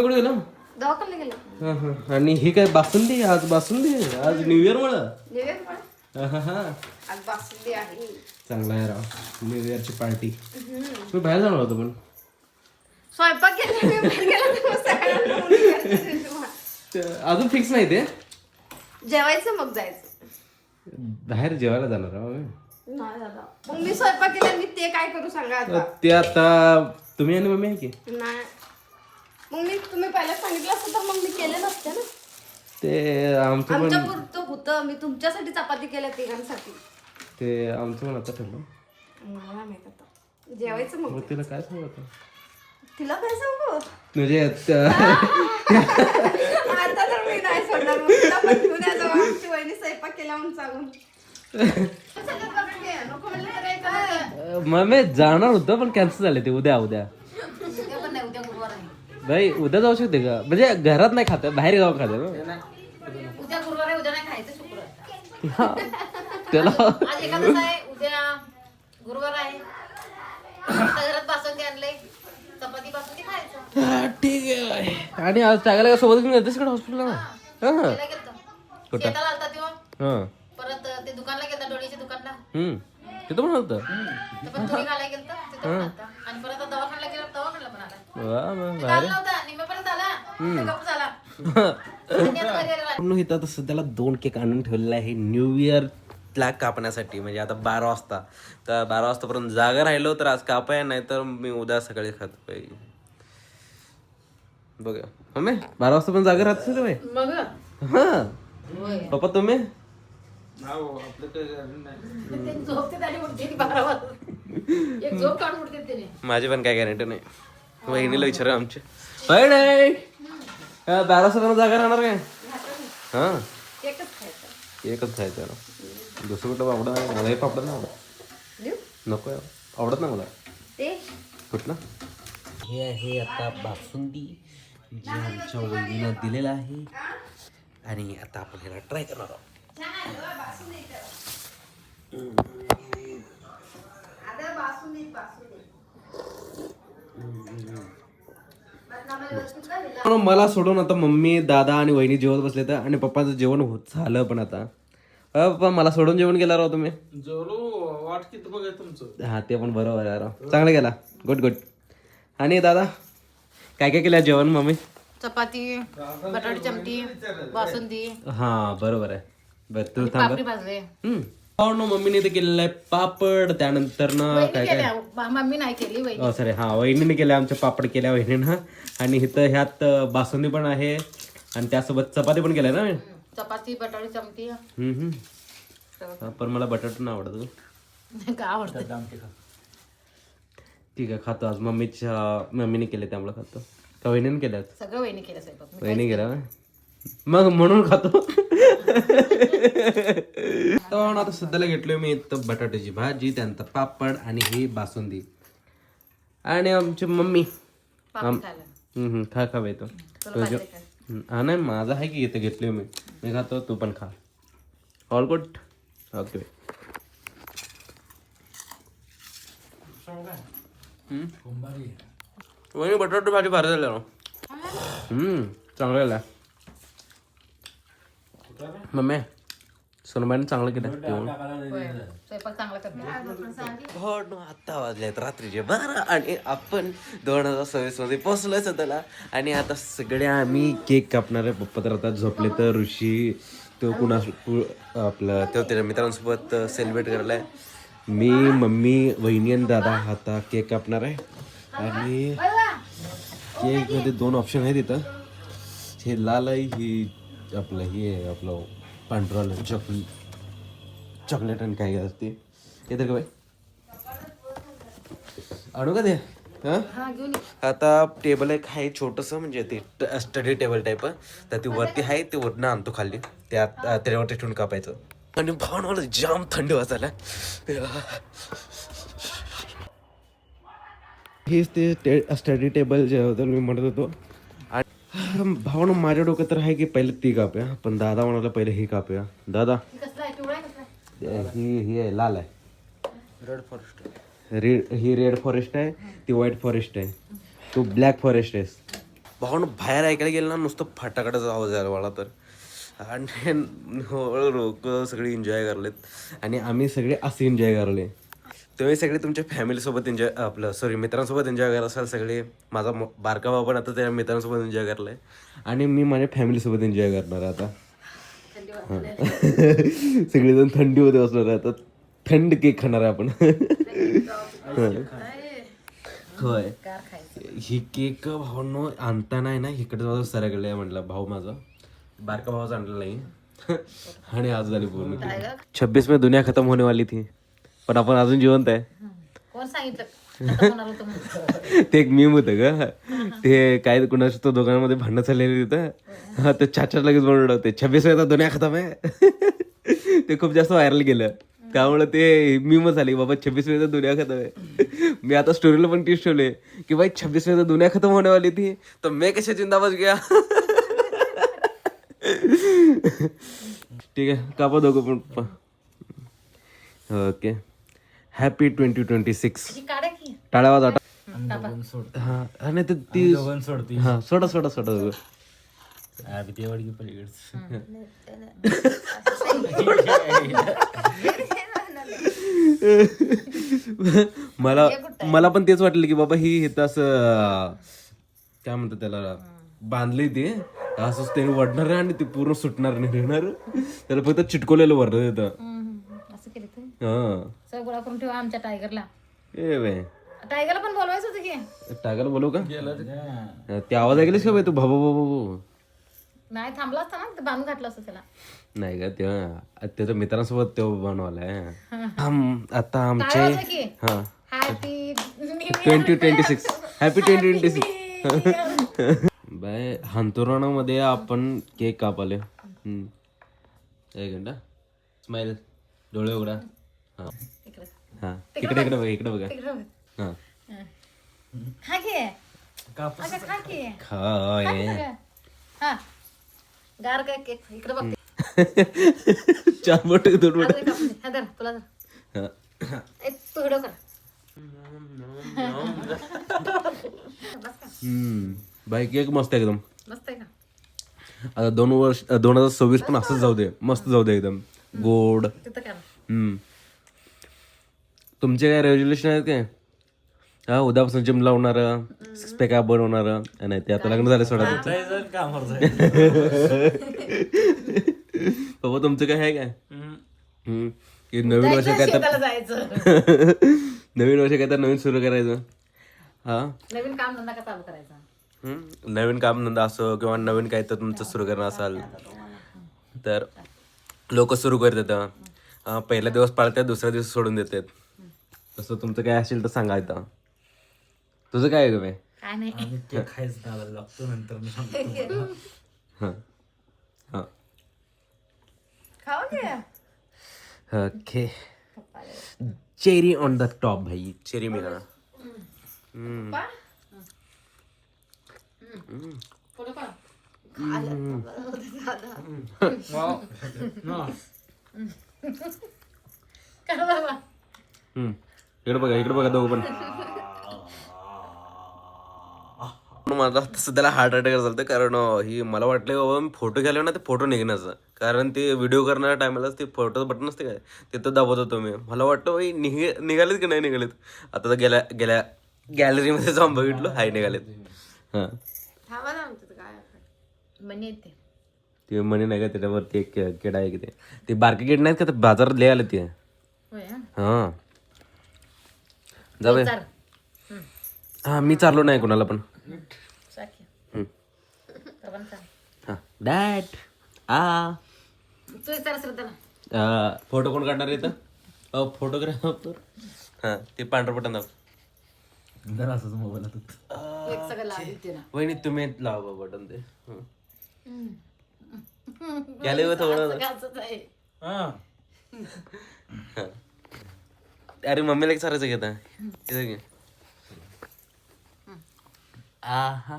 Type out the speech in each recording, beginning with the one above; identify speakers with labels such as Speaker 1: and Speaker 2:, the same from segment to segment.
Speaker 1: कुठे गेलो?
Speaker 2: दवाखान्याला गेलो.
Speaker 1: आणि ही काय बासुंदी? आज बासुंदी आज न्यू इयर मुळे.
Speaker 2: आज बासुंदी आहे.
Speaker 1: चांगला आहे राव, न्यू इयरची पार्टी. तुम्ही बाहेर जाणार होतो पण
Speaker 2: स्वयंपाक
Speaker 1: अजून फिक्स नाही ते.
Speaker 2: जेवायचं मग जायचं.
Speaker 1: बाहेर जेवायला जाणार राव.
Speaker 2: नाही दादा, मग मी स्वयंपाक केला, मी ते काय करू सांगा आता.
Speaker 1: ते आता तुम्ही आणि मम्मी आहे की
Speaker 2: नाही, मग मी तुम्ही पहिला सांगितलं असतं तर मग मी केले नसते ना.
Speaker 1: ते आमचं
Speaker 2: आमच्या
Speaker 1: पण
Speaker 2: पुरतं होतं, मी तुमच्यासाठी चपाती केल्या तिघांसाठी.
Speaker 1: ते आमचं पण आता ठरलं.
Speaker 2: मला माहित आता जेवायचं मग.
Speaker 1: मग तिला काय सांगू आता?
Speaker 2: तिला काय सांगू
Speaker 1: म्हणजे
Speaker 2: आता तर मी नाही सोडणार. मग तिला पण घेऊन या जाऊ, आमची वहिनी स्वयंपाक केला म्हणून सांगून. नको म्हणलं तर काय करायचं?
Speaker 1: मम्मी जाणार होतं पण कॅन्सल झाले ते. उद्या
Speaker 2: उद्या पण नाही, उद्या गुरुवार आहे.
Speaker 1: भाई उद्या जाऊ शकते का? म्हणजे घरात नाही खात, बाहेर जाऊ खात ना.
Speaker 2: उद्या गुरुवार आहे, उद्या नाही खायचं, शुक्रवार.
Speaker 1: त्याला
Speaker 2: आज एकादश आहे, उद्या गुरुवार आहे. आता घरात बासुंदी आणले, चपाती बासुंदी खायचं.
Speaker 1: ठीक आहे. आणि आज टाकायला सोबत घेऊन येतेस का हॉस्पिटलला?
Speaker 2: गेला गेलतो.
Speaker 1: कुठं?
Speaker 2: शेताला आलता तेव्हा.
Speaker 1: हां.
Speaker 2: परत ते दुकानला गेलता, डोळीच्या दुकानला.
Speaker 1: तिथं पण होतं.
Speaker 2: तर पण तुरी घालायला गेलता, तिथं पण आलता. आणि परत आता दवाखान्याला गेला, दवाखान्याला पण आला.
Speaker 1: वा मग
Speaker 2: काल नव्हता, निम्मेपर्यंत आला, गप्प झाला. आणि आता घरी आला.
Speaker 1: पण इथं आता सध्याला 2 केक आणून ठेवलेला आहे न्यू इयरला कापण्यासाठी. म्हणजे आता 12 वाजता, तर 12 वाजतापर्यंत जागा राहिलो तर आज कापाय, नाही तर मी उद्या सकाळी खात पाहिजे. बघा मम्मी 12 वाजता पण जागा राहत असेल तुम्ही?
Speaker 2: मग
Speaker 1: हा पप्पा तुम्ही?
Speaker 2: झोपते त्याने उठते 12 वाजता. एक झोप काढून उठते त्याने.
Speaker 1: माझी पण काय गॅरंटी नाही. वहिनीला विचारा आमच्या. होय नाही 12 वाजता जागा राहणार काय? हा
Speaker 2: एकच खायचं.
Speaker 1: एकच खायचं ना. दुसरं कुठं आवडत नाही मला. हे पापड नाही आवडत. नको आवडत नाही मला
Speaker 2: ते
Speaker 1: कुठलं. हे आहे आता बासुंदी जे आमच्या वहिनीनं दिलेलं आहे. आणि आता आपण ह्याला ट्राय करणार आहोत. मला सोडून आता मम्मी दादा आणि वहिनी जेवत बसले तर. आणि पप्पाचं जेवण झालं पण आता. पप्पा मला सोडून जेवण गेला राव तुम्ही. हा ते पण बरोबर आहे राव. चांगलं गेला. Good good. आणि दादा काय काय केलं जेवण मम्मी?
Speaker 2: चपाती, बटाटी चमटी, बासुंदी,
Speaker 1: हा बरोबर आहे. बरं तू थांब.
Speaker 2: पापडी भाजले.
Speaker 1: मम्मीने ते केलेलं आहे पापड. त्यानंतर ना काय काय
Speaker 2: मम्मी नाही केली, वहिनी.
Speaker 1: सॉरी हा वहिनीने केल्या. आमच्या पापड केल्या वहिनीनं. आणि इथं ह्यात बासुंदी पण आहे. आणि त्यासोबत चपाती पण केल्या ना.
Speaker 2: चपाती, बटाटी चमटी.
Speaker 1: पण मला बटाटा नाही आवडत.
Speaker 2: काय आवडतं?
Speaker 1: ठीक आहे खातो. आज मम्मीने केले त्यामुळे खातो. का वहिनीने केल्यात?
Speaker 2: सगळं वहिनी केलं स्वयंपाक.
Speaker 1: वहिनी केल्या मग म्हणून खातो. तर आता सध्याला घेतलोय मी इथं बटाट्याची भाजी, त्यानंतर पापड आणि ही बासुंदी. आणि आमची मम्मी खा खा येतो. हा नाही माझा आहे की इथं घेतलोय मी खातो. तू पण खा. All good. ओके. वहिनी बटाटा भाजी भारी झाली ना. चांगलं झालं मम्मी. सोनबाईने चांगलं केलं जेवण.
Speaker 2: स्वयंपाक चांगला करते.
Speaker 1: आता वाजलेत रात्रीचे 12 आणि आपण 2026 मध्ये पोहोचलोय सध्याला. आणि आता सगळे आम्ही केक कापणार आहे. पप्पा तर आता झोपले तर ऋषी तो कुणा आपलं तो त्याच्या मित्रांसोबत सेलिब्रेट करायला आहे. मी मम्मी वहिनी आणि दादा आता केक कापणार आहे. आणि केकमध्ये 2 ऑप्शन आहेत इथं. हे लाल आहे, ही आपलं हे आहे आपलं पांढरं चॉकलेट आणि काय असते ते तर का बाई आणू का ते. आता टेबल एक आहे छोटंसं, म्हणजे ते स्टडी टेबल टाईप. तर ती वरती आहे, ते वरनं आणतो खाली त्याच्यावर ठेवून कापायचं. आणि भावना जाम थंडी वाजायला. हेच ते स्टडी टेबल जे होतं मी म्हणत होतो. आणि भावना माझ्या डोक्यात तर आहे की पहिले ती कापूया, पण दादा म्हणाला पहिले ही कापूया. दादा ही आहे लाल आहे. Red forest. ही रेड फॉरेस्ट आहे, ती व्हाईट फॉरेस्ट आहे, तू ब्लॅक फॉरेस्ट आहेस. भाऊन बाहेर ऐकायला गेलं ना नुसतं फटाकडाचा आवाज यायला मला तर. आणि लोक सगळे एन्जॉय करलेत आणि आम्ही सगळे असे एन्जॉय करले. तुम्ही सगळे तुमच्या फॅमिलीसोबत एन्जॉय आपलं सॉरी मित्रांसोबत एन्जॉय करत असाल सगळे. माझा बारका भाऊ पण आता त्या मित्रांसोबत एन्जॉय करलाय आणि मी माझ्या फॅमिलीसोबत एन्जॉय करणार आहे आता. सगळेजण थंडीमध्ये बसणार आहे आता. थंड केक खाणार आहे आपण. होय ही केक भावांनो आणताना आहे ना इकडे माझा सराकडे म्हटलं भाऊ माझा बारका भावाच आणलेला नाही. आणि आज झाली पूर्ण 26 में दुनिया खत्म होने वाली थी पण आपण अजून जिवंत आहे.
Speaker 2: कोण सांगितलं?
Speaker 1: ते एक मीम होतं का ते काय कुणाच्या तो दोघांमध्ये भांडणं चाललेली तिथं. हा ते चाचा लगेच बनवलं होते 26 में दुनिया खतम आहे. ते खूप जास्त व्हायरल गेलं त्यामुळे ते मीमच आली बाबा 26 में दुनिया खतम आहे. मी आता स्टोरीला पण टीच ठेवले की भाई 26 में दुनिया खत्म होने वाली थी तो मैं कैसे जिंदा बच गया. ठीक आहे कापा दोघं पण. Okay happy 2026. टाळ्या वाजा. हा आणि ते ती हा सोडा सोडा सोडा दोघं. मला पण तेच वाटलं की बाबा ही इथं असं काय म्हणतात त्याला बांधले ते असंच त्याने वडणार आणि ते पूर्ण सुटणार नाही राहणार त्याला फक्त चिटकवलेलं वरलं येतं.
Speaker 2: असं केलं तर
Speaker 1: हा
Speaker 2: सगळं गोळा करून ठेवा आमच्या टायगरला.
Speaker 1: ए बाय
Speaker 2: टायगरला पण बोलवायचं होतं की.
Speaker 1: टायगरला बोलू का ते आवाज ऐकलेस का बाई तू भाबा बाबा.
Speaker 2: नाही थांबला असता ना बांधून घातलं असतं त्याला.
Speaker 1: नाही का तेव्हा त्याच्या मित्रांसोबत तेव्हा बनवालाय. आता आमचे हा
Speaker 2: हॅपी
Speaker 1: 2026 हॅपी 2026. बाय हंतुराणामध्ये आपण केक कापाले. एक घंटा स्माइल डोळे उघडा. हा हा इकडे इकडे बघा इकडे बघा. हा
Speaker 2: खा घे खा घे
Speaker 1: खाय
Speaker 2: हा गार काय केक इकडे बघ.
Speaker 1: 4 बोट 2 बोट.
Speaker 2: तुला तू व्हिडिओ कर.
Speaker 1: बाई केक मस्त आहे एकदम.
Speaker 2: मस्त आहे का?
Speaker 1: आता 2026 पण असंच जाऊ दे मस्त जाऊ दे एकदम गोड.
Speaker 2: तिथं काय
Speaker 3: तुमचे काय रेझोल्युशन आहेत काय? हा उद्यापासून जिम लावणार, सिक्स पॅक बनवणार. नाही ते आता लग्न झाले सोडा. बाबा तुमचं काय आहे काय? की नवीन वर्ष काय तर नवीन वर्ष काय तर नवीन सुरू करायचं. हा
Speaker 2: नवीन काम धंदा का चालू करायचा.
Speaker 3: नवीन काम धंदा असो किंवा नवीन काय तर तुमचं सुरू करणं असाल तर लोक सुरू करतात. पहिला दिवस पाळतात, दुसऱ्या दिवस सोडून देतात. तसं तुमचं काय असेल तर सांगा. आता तुझं काय आहे?
Speaker 2: काय नाही
Speaker 4: लागतो नंतर
Speaker 1: okay cherry on the top भाई. चेरी मी खाना. इकडे बघा दोघं पण. माझा सध्याला हार्ट अटॅक झालं कारण ही मला वाटलं बाबा मी फोटो घ्यायला ना ते फोटो निघण्याचं. कारण ते व्हिडिओ करणाऱ्या टायमालाच ते फोटोचं बटन असते काय तिथं दाबत होतो मी. मला वाटतं बाई निघालेत की नाही निघालेत. आता तर गेल्या गॅलरीमध्ये जाऊन बघितलं हाय निघालेत. हां ते म्हणे नाही का त्याच्यावरती एक किडा आहे की ते बारके किड नाहीत का बाजारात लय आले ते. हां जाऊ हा मी चाललो नाही कोणाला पण. डॅड फोटो कोण काढणार इथं? फोटोग्राफर. हा ते पांढरं बटन दाब.
Speaker 4: मोबाईल
Speaker 1: वहिनी तुम्ही लावा बटन ते. गेले थोडं. अरे मम्मीला एक सारायचं घेता तिथं घे. आहा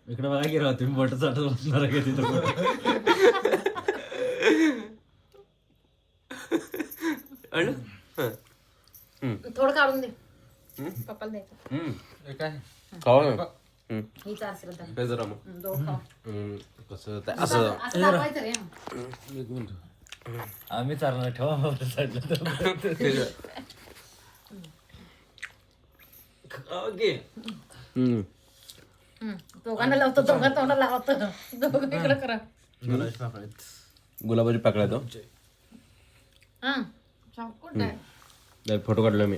Speaker 4: इकडे बघा की राव तुम्ही बोट चाटत बसणार आहे का तिथं?
Speaker 2: थोडं काढून दे. पप्पाला द्यायचं
Speaker 3: हम्म
Speaker 4: काय
Speaker 3: खावा ना. हम्म.
Speaker 2: ही चार श्रद्धा
Speaker 3: काय जरा मग
Speaker 2: दोन खाऊ
Speaker 3: कसं ते असं
Speaker 2: असं दाखवायचं रे
Speaker 3: एक मिनिट.
Speaker 4: आम्ही चालणार ठेवा बाबा साईडला. ओके
Speaker 3: हम्म.
Speaker 2: दोघांना लावतो दोघांना तोंडाला लावतो दोघं इकडं करा
Speaker 3: गुलाबाची पाकळ्या तो
Speaker 2: हा चाकूट नाही
Speaker 3: फोटो काढला मी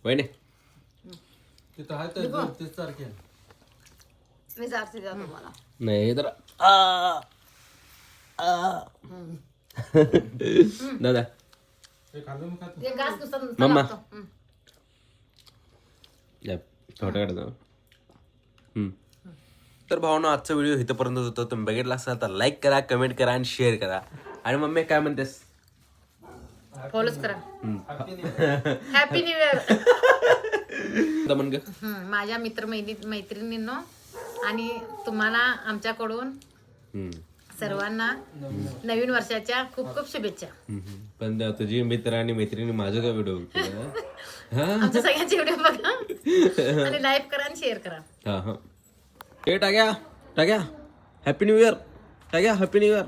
Speaker 3: वहिनी
Speaker 4: तिथं आहे तेच सारखे
Speaker 2: मी जारते द्या तुम्हाला
Speaker 3: नाही तर दादा
Speaker 2: ते घास नुसतं
Speaker 3: मम्मा.
Speaker 2: लावतो.
Speaker 3: फोटो काढतो तर भावना आजचा व्हिडिओ इथंपर्यंत होता. तुम्ही बघितला असाल तर लाईक करा, कमेंट करा आणि शेअर करा. आणि मम्मी काय म्हणतेस?
Speaker 2: फॉलोच करा हॅपी न्यू इयर
Speaker 3: म्हण ग.
Speaker 2: माझ्या मैत्रिणींनो आणि तुम्हाला आमच्याकडून सर्वांना नवीन वर्षाच्या खूप खूप शुभेच्छा.
Speaker 3: पण तुझी मित्र आणि मैत्रिणी माझं काय व्हिडिओ
Speaker 2: आमच्या सगळ्यांचे व्हिडिओ बघा आणि लाईक करा आणि शेअर करा.
Speaker 3: हा हा टाक्या हॅपी न्यू इयर टाक्या हॅपी न्यू इयर.